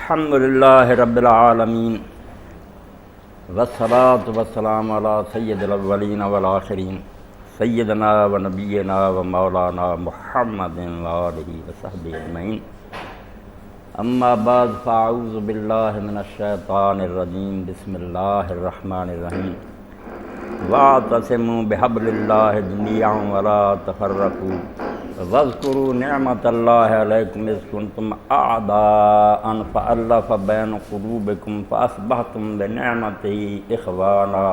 الحمد للہ رب العالمین والصلاة والسلام علی سید الاولین والآخرین سیدنا و نبینا و مولانا محمد وآلہ وصحبہ اجمعین اما بعد فاعوذ باللہ من الشیطان الرجیم بسم اللہ الرحمن الرحیم واعتصموا بحبل اللہ جميعا ولا تفرقوا واذکروا نعمت اللہ علیکم اذ کنتم اعداء فألف بین قلوبکم فاصبحتم بنعمتہ اخوانا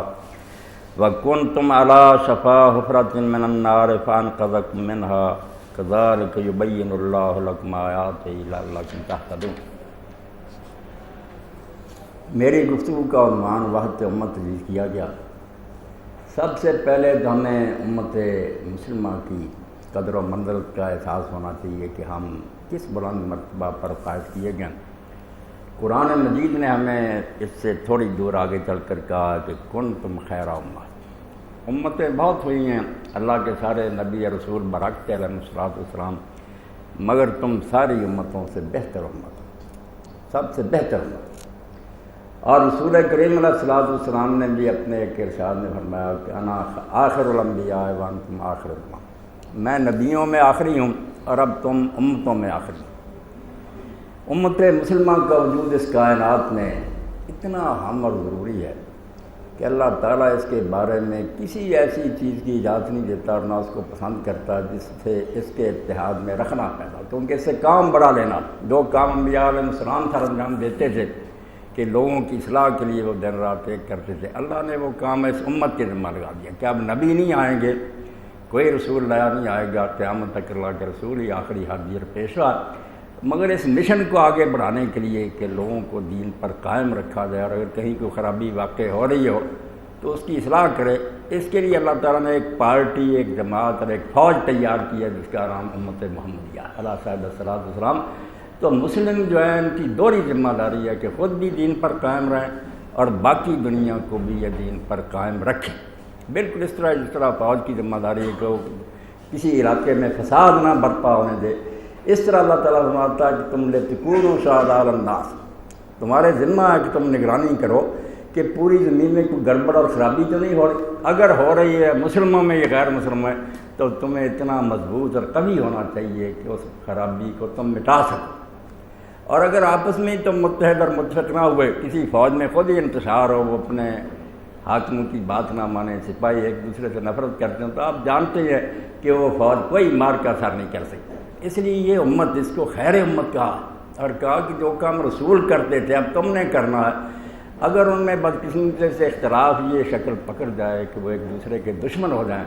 وکنتم علی شفا حفرۃ من النار فانقذکم منہا کذالک یبین اللہ لکم آیاتہ لعلکم تہتدون۔ میری گفتگو کا عنوان وحدت امت تجویز کیا گیا۔ سب سے پہلے تو ہمیں امت مسلمہ کی قدر و منزلت کا احساس ہونا چاہیے کہ ہم کس بلند مرتبہ پر فائز کیے گئے۔ قرآن مجید نے ہمیں اس سے تھوڑی دور آگے چل کر کہا کہ کنتم خیر امت۔ امتیں بہت ہوئی ہیں، اللہ کے سارے نبی رسول برحق علیہ السلام، مگر تم ساری امتوں سے بہتر امت ہو، سب سے بہتر امت۔ اور رسول کریم علیہ السلام نے بھی اپنے ایک ارشاد میں فرمایا کہ انا آخر الانبیاء وانتم آخر الامم، میں نبیوں میں آخری ہوں اور اب تم امتوں میں آخری ہوں۔ امت مسلمہ کا وجود اس کائنات میں اتنا اہم اور ضروری ہے کہ اللہ تعالیٰ اس کے بارے میں کسی ایسی چیز کی اجازت نہیں دیتا اور نہ اس کو پسند کرتا جس سے اس کے اتحاد میں رکھنا پیدا، کیونکہ اس سے کام بڑا لینا، جو کام انبیاء علیہ السلام پر انجام دیتے تھے کہ لوگوں کی اصلاح کے لیے وہ دن رات ایک کرتے تھے، اللہ نے وہ کام اس امت کے ذمہ لگا دیا کہ اب نبی نہیں آئیں گے، کوئی رسول نیا نہیں آئے گا، قیامت تک اللہ کے رسول ہی آخری حاضر پیشوا، مگر اس مشن کو آگے بڑھانے کے لیے کہ لوگوں کو دین پر قائم رکھا جائے اور اگر کہیں کوئی خرابی واقع ہو رہی ہو تو اس کی اصلاح کرے، اس کے لیے اللہ تعالیٰ نے ایک پارٹی، ایک جماعت اور ایک فوج تیار کی ہے جس کا نام امت محمدیہ علیہ صاحب السلام۔ تو مسلم جو ہے ان کی دوہری ذمہ داری ہے کہ خود بھی دین پر قائم رہیں اور باقی دنیا کو بھی یہ دین پر قائم رکھیں، بالکل اس طرح فوج کی ذمہ داری ہے کہ وہ کسی علاقے میں فساد نہ برپا ہونے دے۔ اس طرح اللہ تعالیٰ فرماتا ہے کہ تم لتکونوا شہداء علی الناس، تمہارے ذمہ ہے کہ تم نگرانی کرو کہ پوری زمین میں کوئی گڑبڑ اور خرابی تو نہیں ہو رہی، اگر ہو رہی ہے مسلموں میں یا غیر مسلموں میں تو تمہیں اتنا مضبوط اور قوی ہونا چاہیے کہ اس خرابی کو تم مٹا سکو۔ اور اگر آپس میں تم متحد اور متفق نہ ہوئے، کسی فوج میں خود ہی انتشار ہو، وہ اپنے حاکموں کی بات نہ مانے، سپاہی ایک دوسرے سے نفرت کرتے ہیں، تو آپ جانتے ہیں کہ وہ فوج کوئی مار کا اثر نہیں کر سکتی۔ اس لیے یہ امت اس کو خیر امت کہا اور کہا کہ جو کام رسول کرتے تھے اب تم نے کرنا ہے۔ اگر ان میں بدقسمتی سے اختلاف یہ شکل پکڑ جائے کہ وہ ایک دوسرے کے دشمن ہو جائیں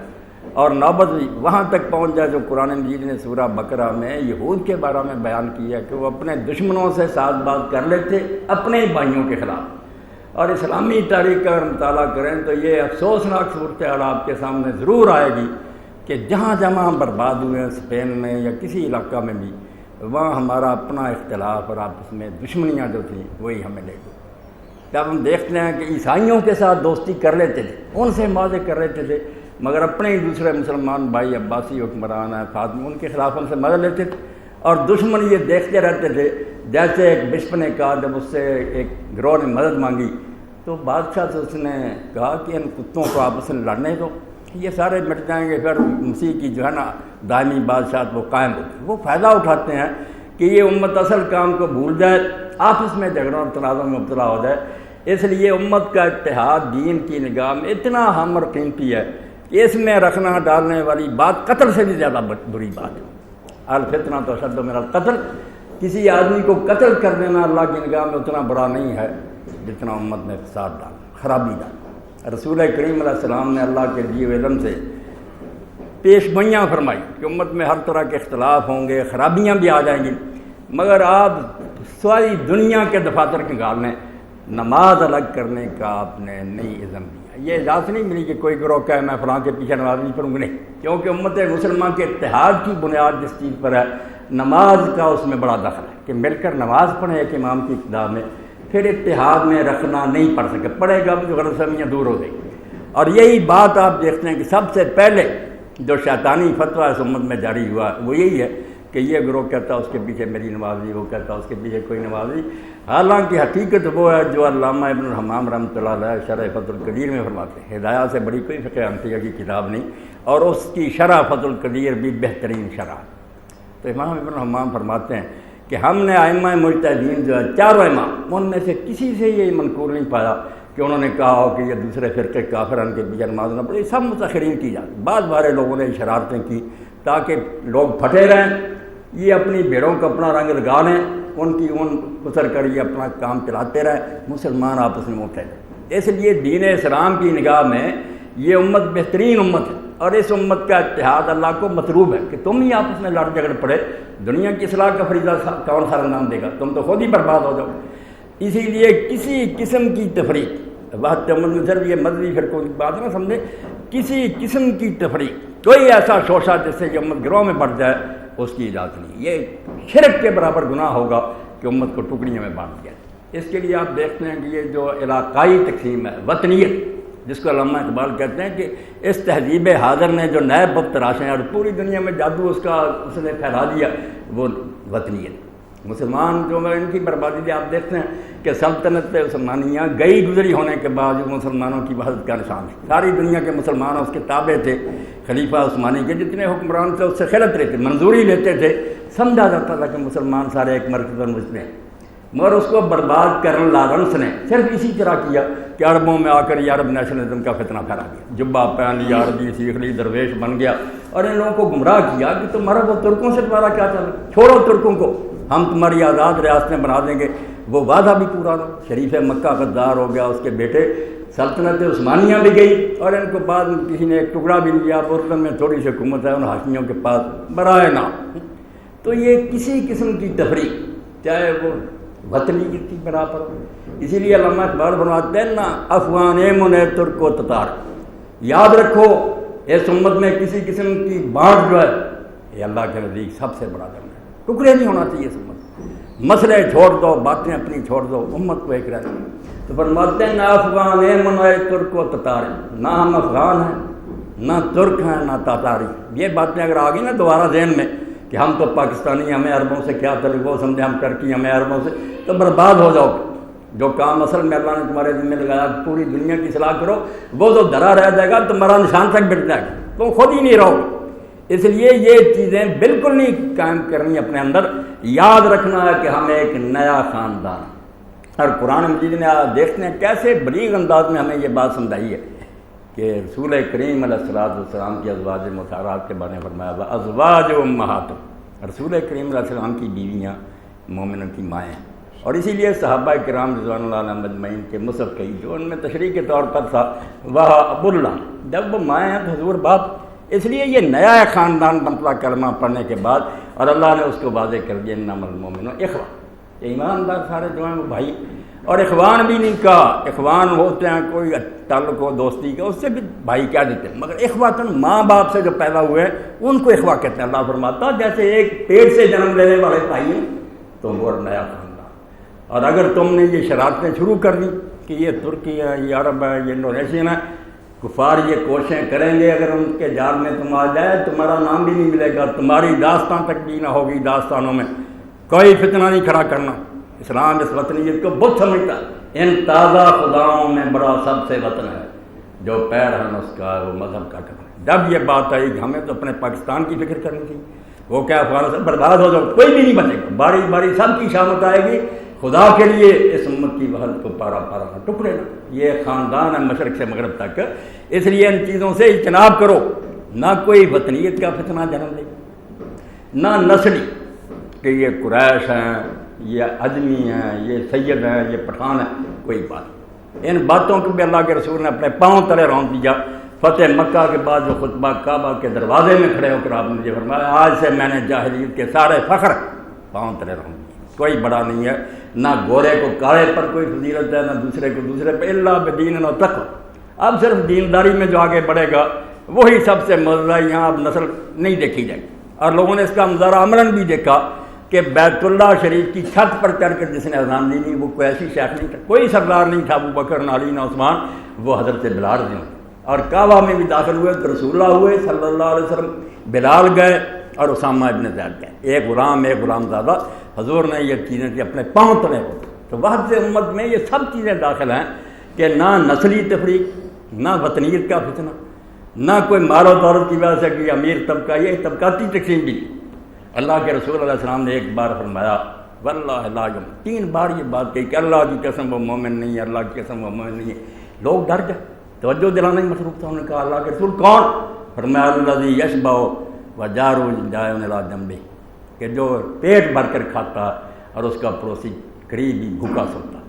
اور نوبت وہاں تک پہنچ جائے جو قرآن مجید نے سورہ بقرہ میں یہود کے بارے میں بیان کیا کہ وہ اپنے دشمنوں سے ساز باز کر لیتے اپنے ہی بھائیوں کے خلاف، اور اسلامی تاریخ کا اگر مطالعہ کریں تو یہ افسوسناک صورتحال آپ کے سامنے ضرور آئے گی کہ جہاں جہاں برباد ہوئے ہیں اسپین میں یا کسی علاقہ میں بھی، وہاں ہمارا اپنا اختلاف اور آپس میں دشمنیاں جو تھیں وہی ہمیں لے گئی۔ جب ہم دیکھتے ہیں کہ عیسائیوں کے ساتھ دوستی کر لیتے تھے، ان سے معاہدے کر لیتے تھے، مگر اپنے ہی دوسرے مسلمان بھائی عباسی حکمران ہیں فاطمی، ان کے خلاف ان سے مدد لیتے تھے اور دشمن یہ دیکھتے رہتے تھے۔ جیسے ایک بشپ نے کہا جب اس سے ایک گروہ نے مدد مانگی تو بادشاہ سے اس نے کہا کہ ان کتوں کو آپس میں لڑنے دو، یہ سارے مٹ جائیں گے، پھر مسیح کی جو ہے نا دائمی بادشاہت وہ قائم ہوتی۔ وہ فائدہ اٹھاتے ہیں کہ یہ امت اصل کام کو بھول جائے، آپس میں جھگڑوں اور تنازع میں مبتلا ہو جائے۔ اس لیے امت کا اتحاد دین کی نگاہ میں اتنا اہم اور قیمتی ہے کہ اس میں رکھنا ڈالنے والی بات قتل سے بھی زیادہ بری بات ہے۔ الفتنہ تو اشد من القتل، کسی آدمی کو قتل کر دینا اللہ کی نگاہ میں اتنا بڑا نہیں ہے جتنا امت میں فساد ڈالنا، خرابی ڈالنا۔ رسول کریم علیہ السلام نے اللہ کے دیے ہوئے علم سے پیش گوئیاں فرمائی کہ امت میں ہر طرح کے اختلاف ہوں گے، خرابیاں بھی آ جائیں گی، مگر آپ ساری دنیا کے دفاتر نکال لیں، نماز الگ کرنے کا آپ نے نہیں اذن دیا۔ یہ اجازت نہیں ملی کہ کوئی گروہ کہے میں فلاں کے پیچھے نماز نہیں پڑھوں گا، نہیں، کیونکہ امت مسلمان کے اتحاد کی بنیاد جس چیز پر ہے، نماز کا اس میں بڑا دخل ہے کہ مل کر نماز پڑھیں ایک امام کی اقتداء میں، پھر اتحاد میں رکھنا نہیں پڑھ سکے، پڑھے گا بھی تو غلط فہمیاں دور ہو گئی۔ اور یہی بات آپ دیکھتے ہیں کہ سب سے پہلے جو شیطانی فتویٰ اس امت میں جاری ہوا وہ یہی ہے کہ کہ یہ گروہ کہتا ہے اس کے پیچھے میری نمازی، وہ کہتا ہے اس کے پیچھے کوئی نمازی، حالانکہ حقیقت وہ ہے جو علامہ ابن الحمام رحمۃ اللہ علیہ شرح فتح القدیر میں فرماتے ہیں۔ ہدایہ سے بڑی کوئی فقہ حنفیہ کی کتاب نہیں، اور اس کی شرح فتح القدیر بھی بہترین شرح۔ تو امام ابن الحمام فرماتے ہیں کہ ہم نے ائمہ مجتہدین جو ہے چاروں امام، ان میں سے کسی سے یہ منقول نہیں پایا کہ انہوں نے کہا ہو کہ یہ دوسرے فرقے کافران کے پیچھے نماز نہ پڑھے۔ سب متأخرین کی جاتی، بعض بارے لوگوں نے شرارتیں کی تاکہ لوگ پھٹے رہیں، یہ اپنی بھیڑوں کو اپنا رنگ لگا لیں، ان کی اون اتر کر یہ اپنا کام چلاتے رہیں، مسلمان آپس میں متحد ہیں۔ اس لیے دین اسلام کی نگاہ میں یہ امت بہترین امت ہے، اور اس امت کا اتحاد اللہ کو مطلوب ہے کہ تم ہی آپس میں لڑ جھگڑ پڑے، دنیا کی اصلاح کا فریضہ کون سا انجام دے گا؟ تم تو خود ہی برباد ہو جاؤ۔ اسی لیے کسی قسم کی تفریق، وحدت امت میں صرف یہ مذہبی فرقوں کی بات نہ سمجھے، کسی قسم کی تفریق، کوئی ایسا شوشہ جس سے کہ امت گروہ میں بڑھ جائے، اس کی اجازت نہیں۔ یہ شرک کے برابر گناہ ہوگا کہ امت کو ٹکڑیوں میں بانٹ دیا۔ اس کے لیے آپ دیکھتے ہیں کہ یہ جو علاقائی تقسیم ہے، وطنیت، جس کو علامہ اقبال کہتے ہیں کہ اس تہذیب حاضر نے جو نئے بت تراشے ہیں اور پوری دنیا میں جادو اس نے پھیلا دیا، وہ وطنیت۔ مسلمان جو ان کی بربادی دے، آپ دیکھتے ہیں کہ سلطنت عثمانیہ گئی گزری ہونے کے بعد جو مسلمانوں کی وحدت کا نشان ہے، ساری دنیا کے مسلمان اس کے تابع تھے، خلیفہ عثمانی کے جتنے حکمران تھے اس سے خلط رہتے، منظوری لیتے تھے، سمجھا جاتا تھا کہ مسلمان سارے ایک مرکز پر مجتمع ہیں، مگر اس کو برباد کرن لارنس نے صرف اسی طرح کیا کہ عربوں میں آ کر یہ عرب نیشنلزم کا فتنہ پھیلا دیا، جبہ پہن لیا، عربی سیکھ لی، درویش بن گیا، اور ان لوگوں کو گمراہ کیا کہ تمہارا وہ ترکوں سے تمہارا کیا چل، چھوڑو ترکوں کو، ہم تمہاری آزاد ریاستیں بنا دیں گے۔ وہ وعدہ بھی پورا نہ، شریف مکہ غدار ہو گیا، اس کے بیٹے، سلطنت عثمانیہ بھی گئی، اور ان کو بعد میں کسی نے ایک ٹکڑا بھی لیا، اردن میں تھوڑی سی حکومت ہے ان ہاشمیوں کے پاس برائے نام۔ تو یہ کسی قسم کی تفریق، چاہے وہ وطنیت کی بنا پر، اسی لیے علامہ اقبال فرماتے ہیں نا، افغان من ترک و تتار، یاد رکھو اس امت میں کسی قسم کی بانٹ جو ہے یہ اللہ کے نزدیک سب سے بڑا جرم ہے، ٹکڑے نہیں ہونا چاہیے اس امت، مسئلے چھوڑ دو، باتیں اپنی چھوڑ دو، امت کو ایک رہنا۔ تو فرماتے ہیں نہ افغان من ترک و تتار، نہ ہم افغان ہیں، نہ ترک ہیں، نہ تاتاری۔ یہ باتیں اگر آ گئی نا دوبارہ ذہن میں کہ ہم تو پاکستانی، ہمیں عربوں سے کیا تعلق، وہ سمجھے ہم ٹرکی، ہمیں عربوں سے، تو برباد ہو جاؤ۔ جو کام اصل میں اللہ نے تمہارے ذمہ لگایا پوری دنیا کی اصلاح کرو، وہ تو دھرا رہ جائے گا، تمہارا نشان تک مٹ جائے گا، تم خود ہی نہیں رہو۔ اس لیے یہ چیزیں بالکل نہیں قائم کرنی اپنے اندر، یاد رکھنا ہے کہ ہم ایک نیا خاندان، اور قرآن مجید نے دیکھتے ہیں کیسے بلیغ انداز میں ہمیں یہ بات سمجھائی ہے کہ رسول کریم علیہ السلام کی ازواج مطہرات کے بارے میں فرمایا تھا ازواج امہاتکم، رسول کریم علیہ السلام کی بیویاں مومنوں کی مائیں ہیں، اور اسی لیے صحابہ کرام رضوان اللہ علیہم اجمعین کے مصحف کئی جو ان میں تشریح کے طور پر تھا وہ ابو اللہ، جب وہ مائیں ہیں تو حضور باپ، اس لیے یہ نیا خاندان بنتا کلمہ پڑھنے کے بعد، اور اللہ نے اس کو واضح کر دیا انما المؤمنون اخوہ، ایماندار سارے جو ہیں وہ بھائی، اور اخوان بھی نہیں کہا، اخوان ہوتے ہیں کوئی تعلق ہو دوستی کا، اس سے بھی بھائی کیا دیتے ہیں، مگر اخواتن ماں باپ سے جو پیدا ہوئے ہیں ان کو اخوہ کہتے ہیں۔ اللہ فرماتا جیسے ایک پیٹ سے جنم لینے والے بھائی ہیں تو وہ نیا خاندان، اور اگر تم نے یہ شرارتیں شروع کر دی کہ یہ ترکی ہے، یہ عرب ہے، یہ انڈونیشین ہے، کفار یہ کوششیں کریں گے اگر ان کے جال میں تم آ جائے، تمہارا نام بھی نہیں ملے گا، تمہاری داستان تک بھی نہ ہوگی، داستانوں میں کوئی فتنہ نہیں کھڑا کرنا۔ اسلام اس وطنیت کو بہت سمجھتا ہے، ان تازہ خداؤں میں بڑا سب سے وطن ہے، جو پیر ہے اس کا وہ مذہب کا کرنا۔ جب یہ بات آئی کہ ہمیں تو اپنے پاکستان کی فکر کرنی تھی، وہ کیا افغان سے برباد ہو جاؤ، کوئی بھی نہیں بچے گا، باری باری سب کی شامت آئے گی، خدا کے لیے اس امت کی وحدت کو پارا پارا نہ ٹکڑے نہ، یہ خاندان ہے مشرق سے مغرب تک، اس لیے ان چیزوں سے اجتناب کرو، نہ کوئی وطنیت کا فتنہ جنم لے، نہ نسلی کہ یہ قریش ہیں، یہ عجمی ہیں، یہ سید ہیں، یہ پٹھان ہیں، کوئی بات، ان باتوں کو بھی اللہ کے رسول نے اپنے پاؤں تلے رونت دیا۔ فتح مکہ کے بعد جو خطبہ کعبہ کے دروازے میں کھڑے ہو کر آپ نے یہ فرمایا آج سے میں نے جاہلیت کے سارے فخر پاؤں تلے رونت دیا، کوئی بڑا نہیں ہے، نہ گورے کو کالے پر کوئی فضیلت ہے، نہ دوسرے کو دوسرے پہ، الا بدین و تقوی۔ اب صرف دینداری میں جو آگے بڑھے گا وہی سب سے مزہ، یہاں اب نسل نہیں دیکھی جائے گی، اور لوگوں نے اس کا مظاہرہ عملاً بھی دیکھا کہ بیت اللہ شریف کی چھت پر چڑھ کر جس نے اذان دی نہیں، وہ کوئی ایسی شیخ نہیں تھا، کوئی سردار نہیں تھا، ابو بکر نہ علی نہ عثمان، وہ حضرت بلال نے، اور کعبہ میں بھی داخل ہوئے تو رسول اللہ ہوئے صلی اللہ علیہ وسلم، بلال گئے، اور اسامہ ابن زید کا ایک غلام زادہ، حضور نے یہ چیزیں تھی اپنے پاؤں تلے ہوتی. تو وحدت امت میں یہ سب چیزیں داخل ہیں کہ نہ نسلی تفریق، نہ وطنیت کا فتنہ، نہ کوئی مال و دولت کی وجہ سے کہ امیر طبقہ، یہ طبقاتی تقسیم بھی. اللہ کے رسول علیہ السلام نے ایک بار فرمایا واللہ لا یؤمن، 3 بار یہ بات کہی کہ اللہ کی قسم وہ مومن نہیں ہے، اللہ کی قسم وہ مومن نہیں ہے. لوگ ڈر گئے، توجہ دلانا ہی مصروف تھا. انہوں نے کہا اللہ کے رسول کون؟ فرمایا الذی یشبع وجارہ جائع الی جنبہ، کہ جو پیٹ بھر کر کھاتا اور اس کا پڑوسی قریب ہی بھوکا سوتا،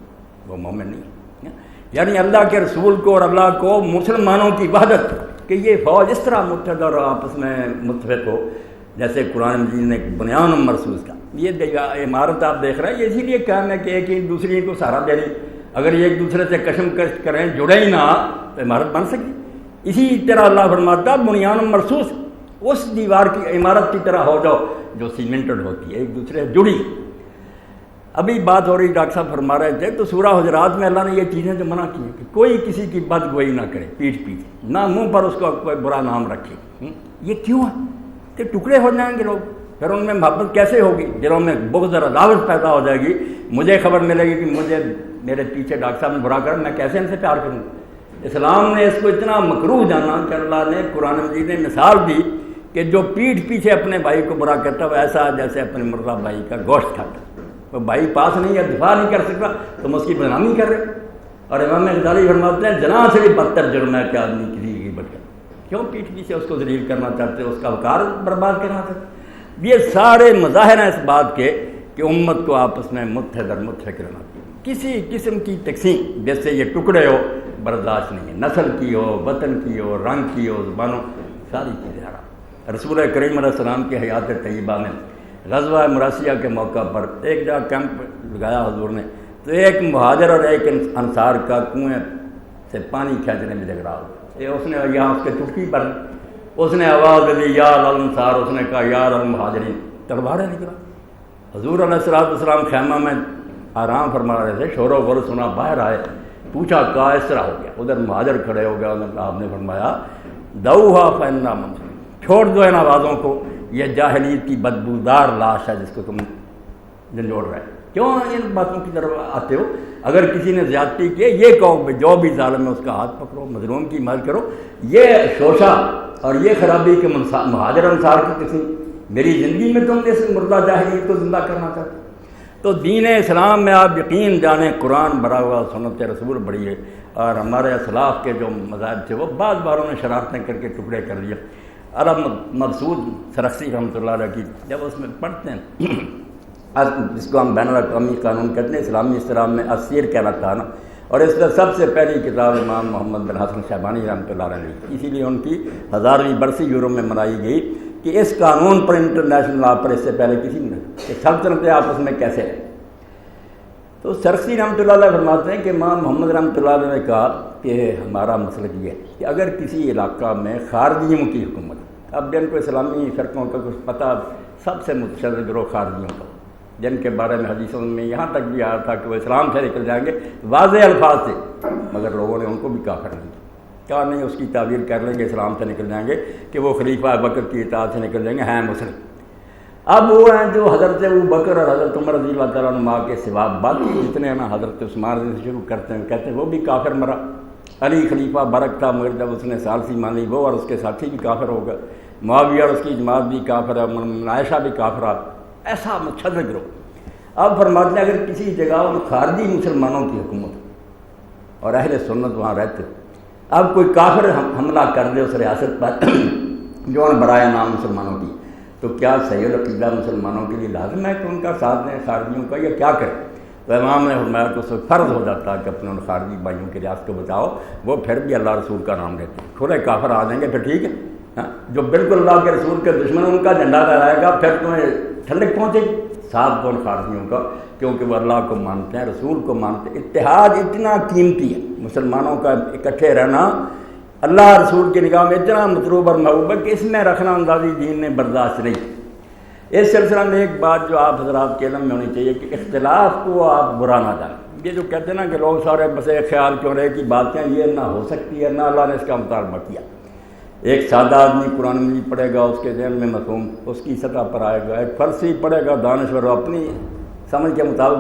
وہ مومن نہیں ہے. یعنی اللہ کے رسول کو اور اللہ کو، مسلمانوں کی وحدت، کہ یہ فوج اس طرح متحد اور آپس میں متفق ہو جیسے قرآن مجید نے بنیان مرصوص کا. یہ عمارت آپ دیکھ رہے ہیں، یہ اسی لیے کام ہے کہ ایک ہی دوسری کو سہارا دے رہی. اگر یہ ایک دوسرے سے کشمکش کریں، جڑے ہی نہ، تو عمارت بن سکتی. اسی طرح اللہ فرماتا بنیان مرصوص، اس دیوار کی عمارت کی طرح ہو جاؤ جو سیمنٹڈ ہوتی ہے، ایک دوسرے سے جڑی. ابھی بات ہو رہی، ڈاکٹر صاحب فرما رہے تھے، تو سورہ حجرات میں اللہ نے یہ چیزیں جو منع کی ہیں کہ کوئی کسی کی بدگوئی نہ کرے پیٹھ پیچھے، نہ منہ پر اس کو کوئی برا نام رکھے. یہ کیوں ہے؟ کہ ٹکڑے ہو جائیں گے لوگ، پھر ان میں محبت کیسے ہوگی؟ دلوں میں بغض اور عداوت پیدا ہو جائے گی. مجھے خبر ملے گی کہ مجھے میرے پیچھے ڈاکٹر صاحب نے برا کر، میں کیسے ان سے پیار کروں؟ اسلام نے اس کو اتنا مکروہ جانا کہ اللہ نے قرآن مجید نے مثال دی کہ جو پیٹھ پیچھے اپنے بھائی کو برا کرتا ہے ایسا جیسے اپنے مردہ بھائی کا گوشت کھاتا. وہ بھائی پاس نہیں ہے، دفاع نہیں کر سکتا، تم اس کی بدنامی کر رہے. اور امام غزالی فرماتے ہیں زنا سے بھی بدتر جرم ہے کہ آدمی کسی کی غیبت کرے. کیوں پیٹھ پیچھے اس کو ذلیل کرنا چاہتے، اس کا وقار برباد کرنا چاہتے؟ یہ سارے مظاہر ہیں اس بات کے کہ امت کو آپس میں متحد اور متفق رہنا چاہیے. کسی قسم کی تقسیم جیسے یہ ٹکڑے ہو برداشت نہیں ہے، نسل کی ہو، وطن کی ہو، رنگ کی ہو، زبانوں، ساری چیزیں حرام. رسول کریم علیہ السلام کی حیات طیبہ میں غزوہ مراسیہ کے موقع پر ایک جگہ کیمپ لگایا حضور نے، تو ایک مہاجر اور ایک انصار کا کنویں سے پانی کھینچنے میں جھگڑا ہو. اس نے یہاں اس کے چٹکی پر اس نے آواز دی یا الانصار، اس نے کہا یا المہاجرین، تلواریں نکلا. حضور علیہ السلام خیمہ میں آرام فرما رہے تھے، شور و غل سنا، باہر آئے، پوچھا کہا اس طرح ہو گیا. ادھر مہاجر کھڑے ہو گیا، آپ نے فرمایا دعوہا فإنہا منصور، چھوڑ دو ان آوازوں کو، یہ جاہلیت کی بدبودار لاش ہے جس کو تم جھنجھوڑ رہے. کیوں ان باتوں کی طرف آتے ہو؟ اگر کسی نے زیادتی کی، یہ کہو جو بھی ظالم ہے اس کا ہاتھ پکڑو، مظلوم کی مدد کرو. یہ شوشہ اور یہ خرابی کے مہاجر انصار کی قسم میری زندگی میں تم نے اس مردہ جاہلیت کو زندہ کرنا چاہتے. تو دین اسلام میں آپ یقین جانیں قرآن بھرا ہوا، سنت رسول بڑی ہے. اور ہمارے اسلاف کے جو مذاہب تھے وہ بعض باروں نے شرارتیں کر کے ٹکڑے کر دیا. عرب مقصود سرخسی رحمۃ اللہ علیہ کی جب اس میں پڑھتے ہیں، جس کو ہم بین الاقوامی قانون کہتے ہیں، اسلامی اصطلاح میں اسیر کہنا تھا نا، اور اس میں سب سے پہلی کتاب امام محمد بن حسن شیبانی رحمۃ اللہ علیہ نے، اسی لیے ان کی 1000ویں برسی یورپ میں منائی گئی کہ اس قانون پر انٹرنیشنل لا پر اس سے پہلے کسی نے کہ سلطنتیں آپس میں کیسے ہیں. تو سرخسی رحمۃ اللہ علیہ فرماتے ہیں کہ امام محمد رحمۃ اللہ علیہ نے کہا کہ ہمارا مسلک یہ ہے کہ اگر کسی علاقہ میں خارجیوں کی حکومت، اب جن کو اسلامی فرقوں کا کچھ پتہ، سب سے متشدد گروہ خارجیوں کا، جن کے بارے میں حدیثوں میں یہاں تک بھی آیا تھا کہ وہ اسلام سے نکل جائیں گے، واضح الفاظ تھے، مگر لوگوں نے ان کو بھی کافر نہیں کہا. نہیں اس کی تعبیر کر لیں گے اسلام سے نکل جائیں گے کہ وہ خلیفہ بکر کی اطاعت سے نکل جائیں گے، ہیں مسلم. اب وہ ہیں جو حضرت ابو بکر اور حضرت عمر رضی اللہ تعالیٰ عنہ کے سوا باقی جتنے ہیں نا، حضرت عثمان رضی سے شروع کرتے ہیں، کہتے ہیں وہ بھی کافر مرا. علی خلیفہ برک تھا، مگر جب اس نے ثالثی مانی وہ اور اس کے ساتھی بھی کافر ہو گئے. معاویہ اور اس کی جماعت بھی کافر ہے، عائشہ بھی کافر ہے. ایسا متشدد گروہ. اب فرماتے ہیں اگر کسی جگہ خارجی مسلمانوں کی حکومت اور اہل سنت وہاں رہتے، اب کوئی کافر حملہ کر دے اس ریاست پر جو ان برائے نام مسلمانوں کی، تو کیا صحیح العقیدہ مسلمانوں کے لیے لازم ہے کہ ان کا ساتھ دیں خارجیوں کا، یا کیا کریں؟ تو امام نے فرمایا کہ اس وقت فرض ہو جاتا ہے کہ اپنے ان خارجی بھائیوں کے ریاست کو بچاؤ. وہ پھر بھی اللہ رسول کا نام لیتے ہیں، کھلے کافر آ جائیں گے پھر ٹھیک ہے، جو بالکل اللہ کے رسول کے دشمن ان کا جھنڈا لہرائے گا پھر تمہیں ٹھنڈک پہنچے گی. ساتھ دو ان خارجیوں کا، کیونکہ وہ اللہ کو مانتے ہیں، رسول کو مانتے ہیں. اتحاد اتنا قیمتی ہے، مسلمانوں کا اکٹھے رہنا اللہ رسول کی نگاہ میں اتنا مطلوب اور محبوب ہے کہ اس میں رکھنا اندازی دین نے برداشت نہیں. اس سلسلہ میں ایک بات جو آپ حضرات کے علم میں ہونی چاہیے کہ اختلاف کو آپ برا نہ جانیں. یہ جو کہتے ہیں نا کہ لوگ سارے بس ایک خیال کیوں رہے کہ باتیں یہ نہ ہو سکتی ہے، نہ اللہ نے اس کا مطالبہ کیا. ایک سادہ آدمی قرآن مجید پڑھے گا، اس کے ذہن میں مفہوم اس کی سطح پر آئے گا، ایک فارسی پڑھے گا دانشور اپنی سمجھ کے مطابق